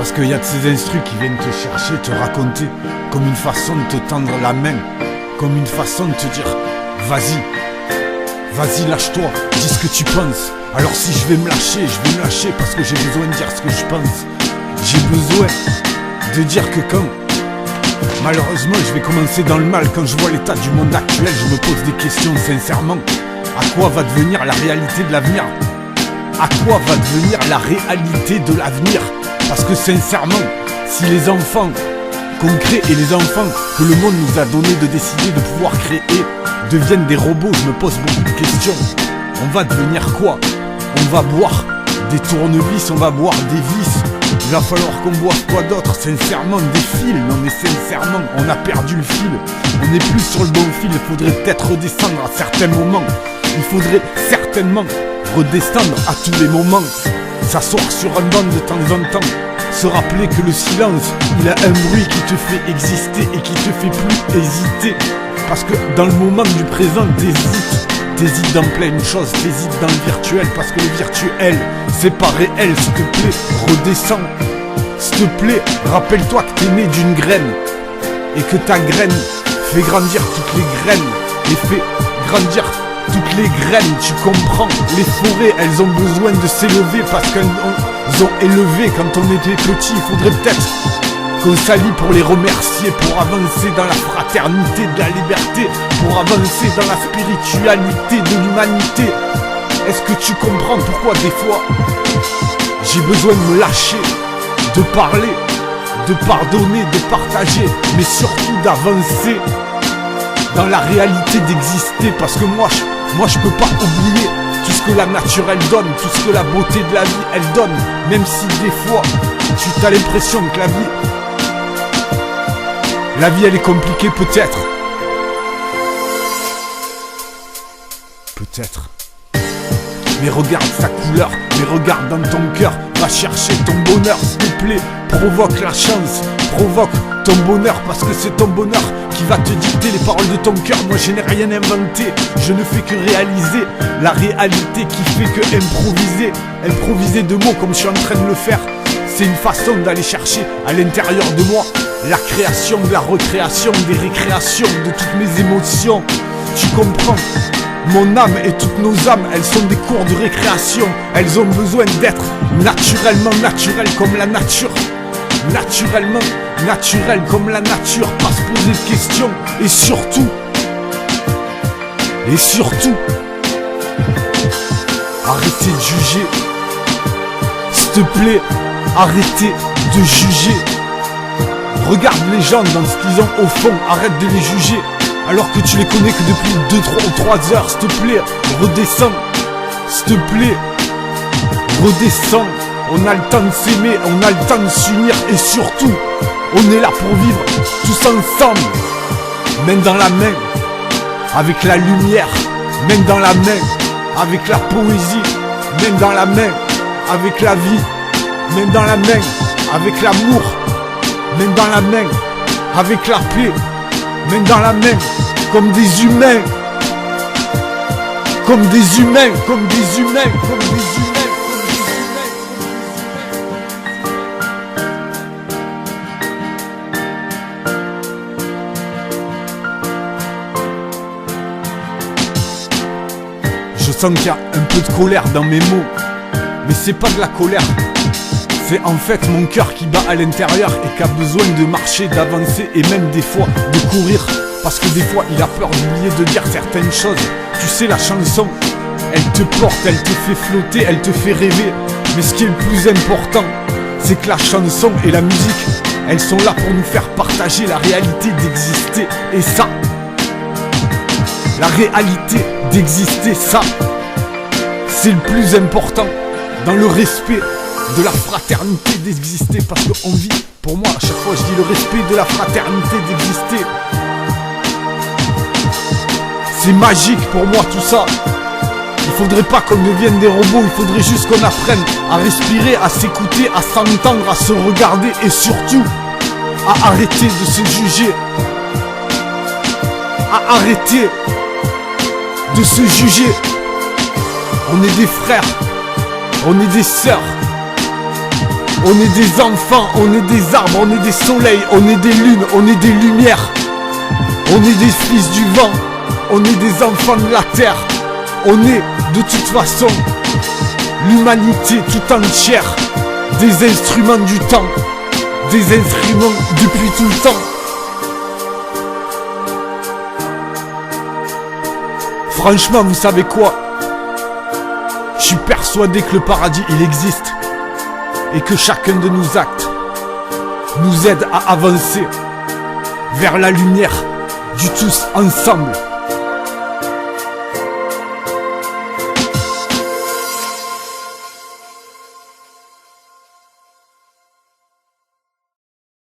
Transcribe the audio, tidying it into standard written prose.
Parce qu'il y a de ces instrus qui viennent te chercher, te raconter, comme une façon de te tendre la main, comme une façon de te dire vas-y, vas-y lâche-toi, dis ce que tu penses. Alors si je vais me lâcher parce que j'ai besoin de dire ce que je pense. J'ai besoin de dire que quand malheureusement je vais commencer dans le mal, quand je vois l'état du monde actuel, je me pose des questions sincèrement. À quoi va devenir la réalité de l'avenir? À quoi va devenir la réalité de l'avenir? Parce que sincèrement, si les enfants qu'on crée et les enfants que le monde nous a donné de décider de pouvoir créer deviennent des robots, je me pose beaucoup de questions. On va devenir quoi? On va boire des tournevis, on va boire des vis. Il va falloir qu'on boive quoi d'autre? Sincèrement, des fils. Non mais sincèrement, on a perdu le fil. On n'est plus sur le bon fil, il faudrait peut-être redescendre à certains moments. Il faudrait certainement redescendre à tous les moments. S'asseoir sur un banc de temps en temps. Se rappeler que le silence, il a un bruit qui te fait exister et qui te fait plus hésiter. Parce que dans le moment du présent, t'hésites dans plein de choses, t'hésites dans le virtuel. Parce que le virtuel, c'est pas réel. S'il te plaît, redescends. S'il te plaît, rappelle-toi que t'es né d'une graine. Et que ta graine fait grandir toutes les graines. Et fait grandir toutes les graines, tu comprends. Les forêts, elles ont besoin de s'élever parce qu'elles ont élevé quand on était petit. Il faudrait peut-être qu'on s'allie pour les remercier, pour avancer dans la fraternité de la liberté, pour avancer dans la spiritualité de l'humanité. Est-ce que tu comprends pourquoi des fois j'ai besoin de me lâcher, de parler, de pardonner, de partager, mais surtout d'avancer dans la réalité d'exister? Parce que moi je peux pas oublier tout ce que la nature elle donne, tout ce que la beauté de la vie elle donne. Même si des fois tu as l'impression que la vie elle est compliquée, peut-être. Peut-être. Mais regarde sa couleur, mais regarde dans ton cœur. Va chercher ton bonheur, s'il te plaît. Provoque la chance, provoque ton bonheur. Parce que c'est ton bonheur qui va te dicter les paroles de ton cœur. Moi je n'ai rien inventé, je ne fais que réaliser la réalité qui fait que improviser. Improviser de mots comme je suis en train de le faire, c'est une façon d'aller chercher à l'intérieur de moi la création, de la recréation, des récréations de toutes mes émotions. Tu comprends? Mon âme et toutes nos âmes, elles sont des cours de récréation. Elles ont besoin d'être naturellement naturelles comme la nature. Naturellement naturelles comme la nature. Pas se poser de questions. Et surtout arrêtez de juger. S'il te plaît, arrêtez de juger. Regarde les gens dans ce qu'ils ont au fond. Arrête de les juger alors que tu les connais que depuis 2 ou 3 heures. S'il te plaît, redescends. S'il te plaît, redescends. On a le temps de s'aimer, on a le temps de s'unir. Et surtout, on est là pour vivre tous ensemble, main dans la main, avec la lumière, main dans la main, avec la poésie, main dans la main, avec la vie, main dans la main, avec l'amour, main dans la main, avec la paix, main dans la main, comme des humains, comme des humains, comme des humains, comme des humains. Je sens qu'il y a un peu de colère dans mes mots, mais c'est pas de la colère. C'est en fait mon cœur qui bat à l'intérieur et qui a besoin de marcher, d'avancer et même des fois de courir. Parce que des fois il a peur d'oublier de dire certaines choses. Tu sais, la chanson, elle te porte, elle te fait flotter, elle te fait rêver. Mais ce qui est le plus important, c'est que la chanson et la musique, elles sont là pour nous faire partager la réalité d'exister. Et ça, la réalité d'exister, ça, c'est le plus important. Dans le respect de la fraternité d'exister. Parce qu'on vit, pour moi, à chaque fois je dis le respect de la fraternité d'exister. C'est magique pour moi tout ça. Il faudrait pas qu'on devienne des robots. Il faudrait juste qu'on apprenne à respirer, à s'écouter, à s'entendre, à se regarder. Et surtout, à arrêter de se juger. À arrêter de se juger. On est des frères, on est des sœurs. On est des enfants, on est des arbres, on est des soleils, on est des lunes, on est des lumières. On est des fils du vent, on est des enfants de la terre. On est de toute façon l'humanité tout entière. Des instruments du temps, des instruments depuis tout le temps. Franchement, vous savez quoi? Je suis persuadé que le paradis, il existe. Et que chacun de nos actes nous aide à avancer vers la lumière du tous ensemble.